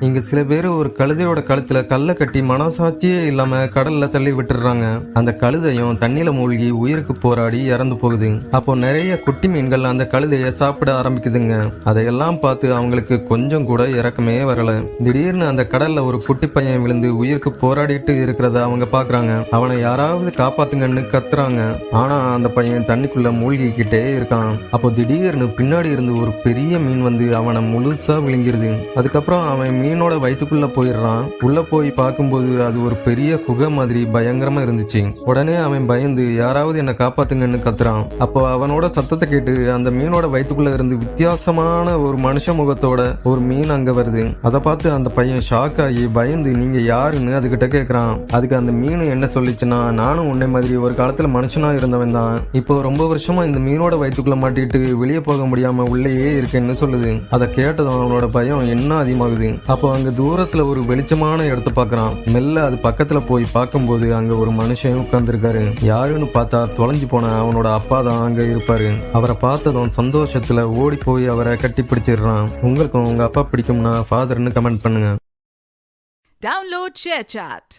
இங்க சில பேர் ஒரு கழுதையோட கழுத்துல கல்லை கட்டி மனசாட்சியே இல்லாம கடல்ல தள்ளி விட்டுறாங்க. அந்த கழுதையும் தண்ணியில மூழ்கி உயிருக்கு போராடி இறந்து போகுது. அப்போ நிறைய குட்டி மீன்கள் அந்த கழுதைய சாப்பிட ஆரம்பிக்குதுங்க. அதையெல்லாம் பார்த்து அவங்களுக்கு கொஞ்சம் கூட இறக்கமே வரல. திடீர்னு அந்த கடல்ல ஒரு குட்டி பையன் விழுந்து உயிருக்கு போராடிட்டு இருக்கிறத அவங்க பாக்குறாங்க. அவனை யாராவது காப்பாத்துங்கன்னு கத்துறாங்க. ஆனா அந்த பையன் தண்ணிக்குள்ள மூழ்கிக்கிட்டே இருக்கான். அப்போ திடீர்னு பின்னாடி இருந்து ஒரு பெரிய மீன் வந்து அவனை முழுசா விழுங்கிருது. அதுக்கப்புறம் அவன் மீனோட வயிற்றுக்குள்ள போயிடுறான். உள்ள போய் பார்க்கும்போது அது ஒரு பெரிய குகை மாதிரி பயங்கரமா இருந்துச்சு. உடனே அவன் பயந்து யாராவது என்ன காப்பாத்துங்கன்னு கத்துறான். அப்போ அவனோட சத்தத்தை கேட்டு அந்த மீனோட வயிற்றுக்குள்ள இருந்து வித்தியாசமான ஒரு மனுஷ முகத்தோட ஒரு மீன் அங்க வருது. அதை பார்த்து அந்த பையன் ஷாக் ஆகி பயந்து நீங்க யாருன்னு அதுகிட்ட கேக்குறான். அதுக்கு அந்த மீன் என்ன சொல்லிச்சுன்னா, நானும் உன்னை மாதிரி ஒரு காலத்துல மனுஷனா இருந்தவன் தான். இப்போ ரொம்ப வருஷமா இந்த மீனோட வயிற்றுக்குள்ள மாட்டிட்டு வெளியே போக முடியாம உள்ளேயே இருக்கேன்னு சொல்லுது. அதை கேட்டதும் அவனோட பயம் என்ன அதிகமாகுது. அப்போ அங்க தூரத்துல ஒரு வெளிச்சமான இடத்த பாக்குறான். மெல்ல அது பக்கத்துல போய் பார்க்கும்போது அங்க ஒரு மனுஷன் உட்கார்ந்துருக்காரு. யாருன்னு பார்த்தா தொலைஞ்சு போன அவனோட அப்பா தான் அங்க இருப்பாரு. அவரை பார்த்ததும் சந்தோஷத்துல ஓடி போய் அவரை கட்டி பிடிச்சிடுறான். உங்களுக்கும் உங்க அப்பா பிடிக்கும்னா ஃபாதர்னு கமெண்ட் பண்ணுங்க. Download ShareChat.